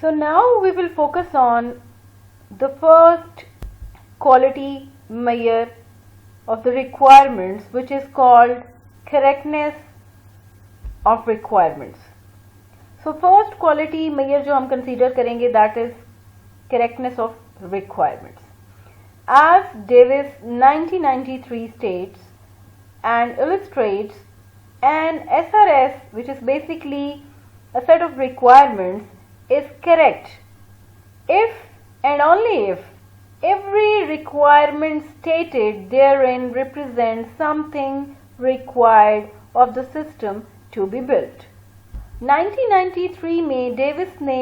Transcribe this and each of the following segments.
So now we will focus on the first quality measure of the requirements, which is called correctness of requirements. So first quality measure जो हम consider करेंगे, that is correctness of requirements. As Davis 1993 states and illustrates, an SRS, which is basically a set of requirements, is correct if and only if every requirement stated therein represents something required of the system to be built. 1993 में Davis ने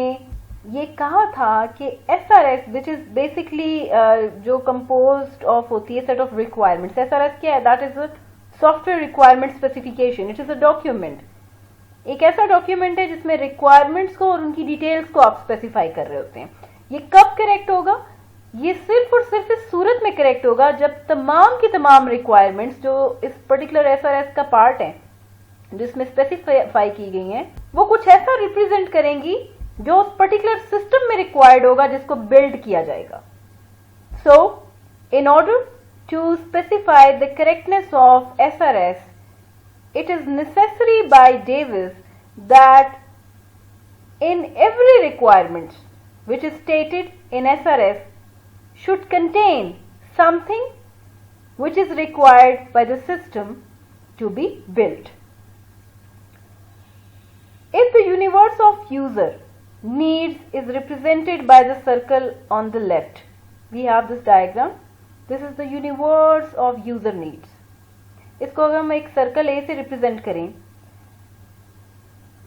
ये कहा था कि SRS, which is basically जो composed of होती है set of requirements. SRS क्या है? That is a software requirement specification. It is a document. एक ऐसा डॉक्यूमेंट है जिसमें रिक्वायरमेंट्स को और उनकी डिटेल्स को आप स्पेसिफाई कर रहे होते हैं. ये कब करेक्ट होगा? ये सिर्फ और सिर्फ इस सूरत में करेक्ट होगा जब तमाम की तमाम रिक्वायरमेंट्स जो इस पर्टिकुलर एसआरएस का पार्ट है, जिसमें स्पेसिफाई की गई हैं, वो कुछ ऐसा रिप्रेजेंट करेंगी जो उस पर्टिकुलर सिस्टम में रिक्वायर्ड होगा जिसको बिल्ड किया जाएगा. So in order to specify the correctness of SRS, it is necessary by Davis that in every requirement which is stated in SRS should contain something which is required by the system to be built. If the universe of user needs is represented by the circle on the left, we have this diagram. This is the universe of user needs. इसको अगर हम एक circle A से represent करें,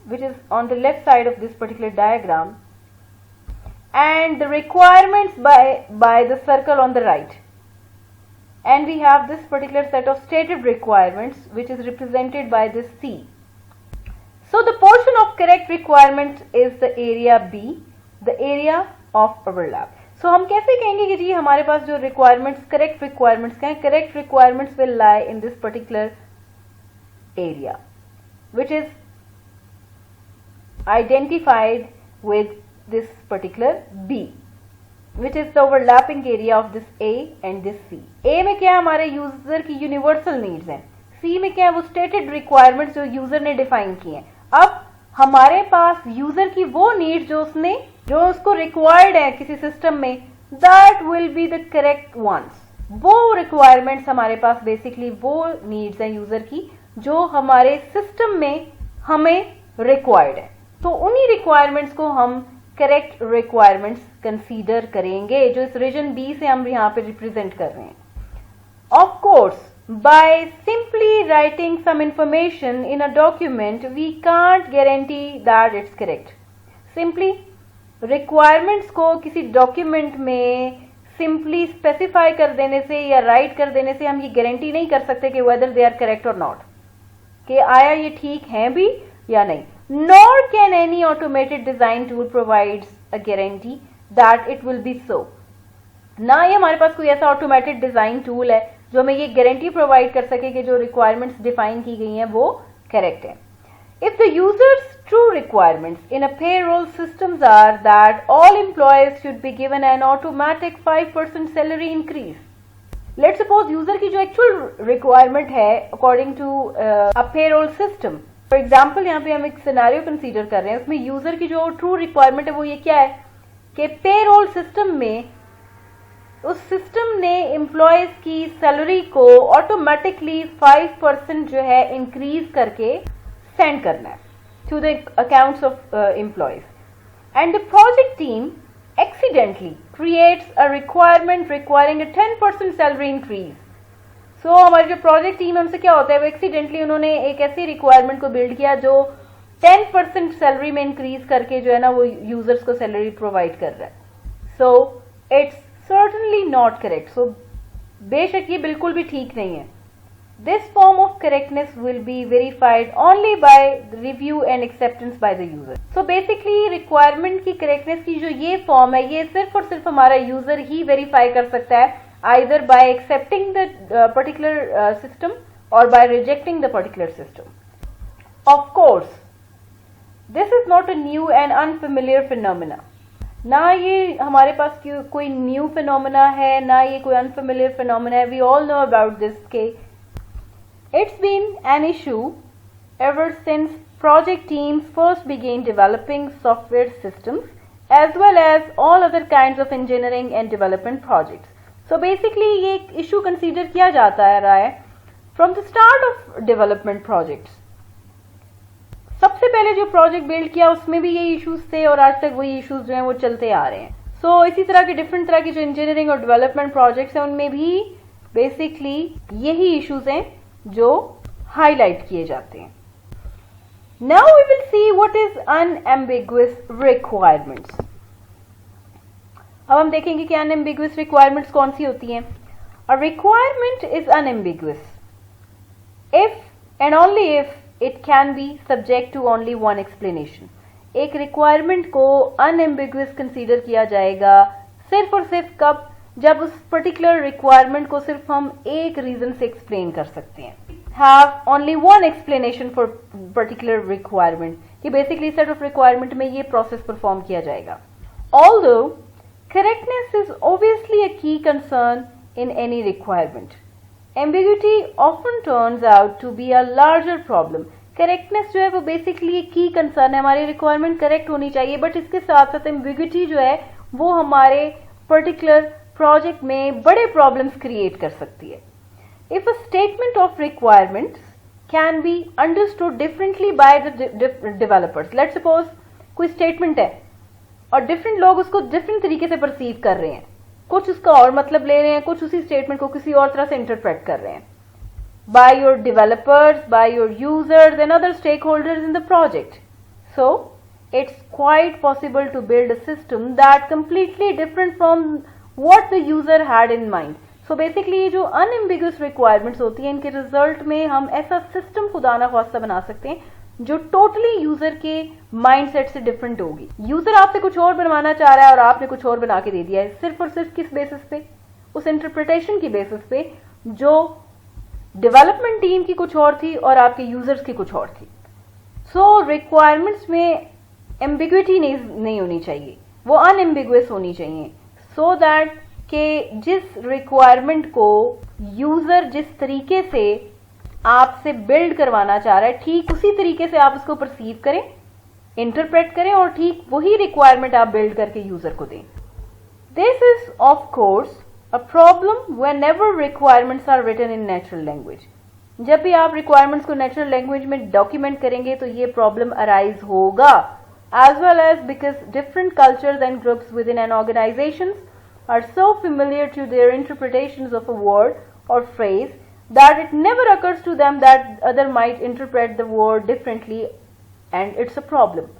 which is on the left side of this particular diagram, and the requirements by the circle on the right, and we have this particular set of stated requirements which is represented by this C. So the portion of correct requirement is the area B, the area of overlap. So हम कैसे कहेंगे कि जी हमारे पास जो requirements, correct requirements हैं, correct requirements will lie in this particular area, which is identified with this particular B, which is the overlapping area of this A and this C. A में क्या हमारे यूजर की universal needs हैं, C में क्या है वो stated requirements जो यूजर ने डिफाइन की हैं. अब हमारे पास यूजर की वो नीड्स जो उसको रिक्वायर्ड है किसी सिस्टम में, that will be the correct ones. वो रिक्वायरमेंट्स हमारे पास बेसिकली वो नीड्स हैं यूजर की जो हमारे सिस्टम में हमें रिक्वायर्ड है. तो उन्हीं रिक्वायरमेंट्स को हम करेक्ट रिक्वायरमेंट्स कंसीडर करेंगे जो इस रीजन बी से हम यहाँ पे रिप्रेजेंट कर रहे हैं. Of course by simply writing some information in a document, we can't guarantee that it's correct. Simply requirements को किसी document में simply specify कर देने से या write कर देने से हम ये guarantee नहीं कर सकते कि whether they are correct or not, कि आया ये ठीक हैं भी या नहीं. Nor can any automated design tool provides a guarantee that it will be so. ना ये हमारे पास कोई ऐसा automated design tool है जो हमें ये गारंटी प्रोवाइड कर सके कि जो रिक्वायरमेंट्स डिफाइन की गई हैं वो करेक्ट है. If the user's true requirements in a payroll systems are that all employees should be given an automatic 5% salary increase. Let's suppose user की जो एक्चुअल रिक्वायरमेंट है according to a payroll system, for example यहाँ पे हम एक scenario consider कर रहे हैं, उसमें यूजर की जो ट्रू रिक्वायरमेंट है वो ये क्या है कि पेरोल सिस्टम में उस सिस्टम ने एम्प्लॉयज की सैलरी को ऑटोमेटिकली 5% जो है इंक्रीज करके सेंड करना है to the accounts of employees. And the project team accidentally creates a requirement requiring a 10% salary increase. So हमारी जो प्रोजेक्ट टीम है उनसे क्या होता है, वो एक्सीडेंटली उन्होंने एक ऐसी रिक्वायरमेंट को बिल्ड किया जो 10% सैलरी में इंक्रीज करके जो है ना वो यूजर्स को सैलरी प्रोवाइड कर रहा है. So it's certainly not correct. So बेशक ये बिल्कुल भी ठीक नहीं है. This form of correctness will be verified only by review and acceptance by the user. So basically requirement की correctness की जो ये form है ये सिर्फ और सिर्फ हमारा user ही verify कर सकता है, either by accepting the particular system or by rejecting the particular system. Of course, this is not a new and unfamiliar phenomena. ना ये हमारे पास कोई न्यू फिनोमेना है, ना ये कोई अनफेमिलियर फिनोमेना है. We all know about this के it's been an issue ever since project teams first began developing software systems as well as all other kinds of engineering and development projects. So basically ये एक issue consider किया जाता है from the start of development projects. सबसे पहले जो project build किया उसमें भी ये इश्यूज थे और आज तक वही इश्यूज जो हैं वो चलते आ रहे हैं. सो इसी तरह के डिफरेंट तरह की जो इंजीनियरिंग और डेवलपमेंट प्रोजेक्ट्स हैं उनमें भी बेसिकली यही इश्यूज हैं जो हाईलाइट किए जाते हैं. Now we will see what is unambiguous requirements. अब हम देखेंगे कि unambiguous requirements कौन सी होती हैं. A requirement is unambiguous if and only if it can be subject to only one explanation. एक requirement को unambiguous consider किया जाएगा सिर्फ और सिर्फ कब, जब उस particular requirement को सिर्फ हम एक reason से explain कर सकते हैं. Have only one explanation for particular requirement. कि basically set of requirement में ये process perform किया जाएगा. Although correctness is obviously a key concern in any requirement, ambiguity often turns out to be a larger problem. Correctness जो है वो basically एक key concern है. हमारी requirement correct होनी चाहिए, but इसके साथ साथ ambiguity जो है वो हमारे particular project में बड़े problems create कर सकती है. If a statement of requirements can be understood differently by the developers, let's suppose कोई statement है और different लोग उसको different तरीके से perceive कर रहे हैं, कुछ उसका और मतलब ले रहे हैं, कुछ उसी statement को किसी और तरह से interpret कर रहे हैं. By your developers, by your users and other stakeholders in the project. So it's quite possible to build a system that completely different from what the user had in mind. So basically ये जो unambiguous requirements होती हैं इनके result में हम ऐसा system खुदा ना ख्वास्ता बना सकते हैं जो टोटली यूजर के माइंडसेट से डिफरेंट होगी. यूजर आपसे कुछ और बनवाना चाह रहा है और आपने कुछ और बना के दे दिया है, सिर्फ और सिर्फ किस बेसिस पे? उस इंटरप्रिटेशन की बेसिस पे जो डेवलपमेंट टीम की कुछ और थी और आपके यूजर्स की कुछ और थी. सो रिक्वायरमेंट्स में एम्बिग्विटी नहीं होनी चाहिए, वो अनएम्बिगुअस होनी चाहिए, सो दैट कि जिस रिक्वायरमेंट को यूजर जिस तरीके से आपसे बिल्ड करवाना चाह रहा है ठीक उसी तरीके से आप उसको परसीव करें, इंटरप्रेट करें और ठीक वही रिक्वायरमेंट आप बिल्ड करके यूजर को दें. This is of course a problem whenever requirements are written in natural language. जब भी आप रिक्वायरमेंट्स को नेचुरल लैंग्वेज में डॉक्यूमेंट करेंगे तो ये प्रॉब्लम अराइज होगा, as well as because different cultures and groups within an organization are so familiar to their interpretations of a word or phrase that it never occurs to them that other might interpret the word differently and it's a problem.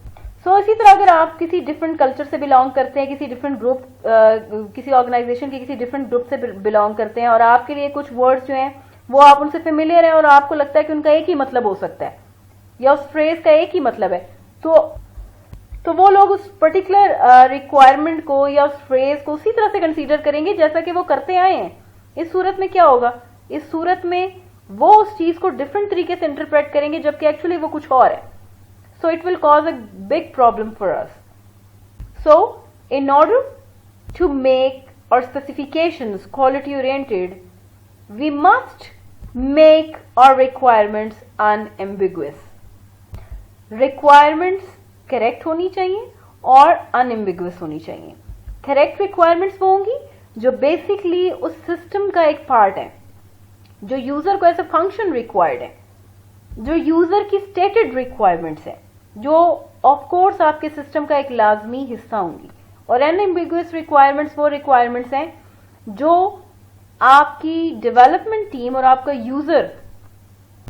So इसी तरह अगर आप किसी different culture से belong करते हैं, किसी different group किसी organization के किसी different group से belong करते हैं और आपके लिए कुछ words जो हैं वो आप उनसे familiar हैं और आपको लगता है कि उनका एक ही मतलब हो सकता है या उस phrase का एक ही मतलब है, तो वो लोग उस पर्टिकुलर रिक्वायरमेंट को या उस फ्रेज को उसी तरह से कंसीडर करेंगे जैसा कि वो करते आए हैं. इस सूरत में क्या होगा? इस सूरत में वो उस चीज को डिफरेंट तरीके से इंटरप्रेट करेंगे जबकि एक्चुअली वो कुछ और है. So it will cause a big problem for us. So in order to make our specifications quality oriented we must make our requirements unambiguous. Requirements correct होनी चाहिए और अनएम्बिगुअस होनी चाहिए. करेक्ट रिक्वायरमेंट्स वो होंगी जो बेसिकली उस सिस्टम का एक पार्ट है, जो यूजर को एज अ फंक्शन रिक्वायर्ड है, जो यूजर की स्टेटेड रिक्वायरमेंट्स है, जो ऑफ कोर्स आपके सिस्टम का एक लाजमी हिस्सा होंगी. और अनएम्बिगुअस रिक्वायरमेंट्स वो रिक्वायरमेंट्स हैं जो आपकी डेवलपमेंट टीम और आपका यूजर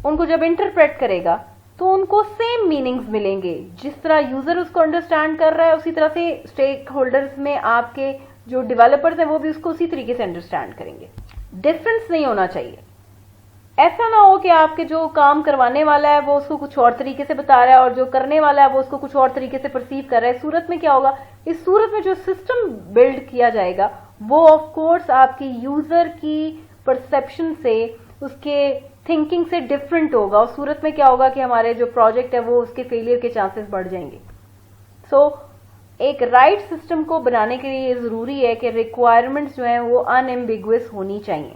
उनको जब इंटरप्रेट करेगा तो उनको सेम मीनिंग्स मिलेंगे. जिस तरह यूजर उसको अंडरस्टैंड कर रहा है उसी तरह से स्टेक होल्डर्स में आपके जो डेवलपर्स हैं वो भी उसको उसी तरीके से अंडरस्टैंड करेंगे. डिफरेंस नहीं होना चाहिए. ऐसा ना हो कि आपके जो काम करवाने वाला है वो उसको कुछ और तरीके से बता रहा है और जो करने वाला है वो उसको कुछ और तरीके से परसीव कर रहा है. सूरत में क्या होगा? इस सूरत में जो सिस्टम बिल्ड किया जाएगा वो ऑफ कोर्स आपकी यूजर की परसेप्शन से, उसके थिंकिंग से डिफरेंट होगा. उस सूरत में क्या होगा कि हमारे जो प्रोजेक्ट है वो उसके फेलियर के चांसेस बढ़ जाएंगे. सो एक राइट सिस्टम को बनाने के लिए ये ज़रूरी है कि रिक्वायरमेंट्स जो हैं वो अनएम्बिगुअस होनी चाहिए।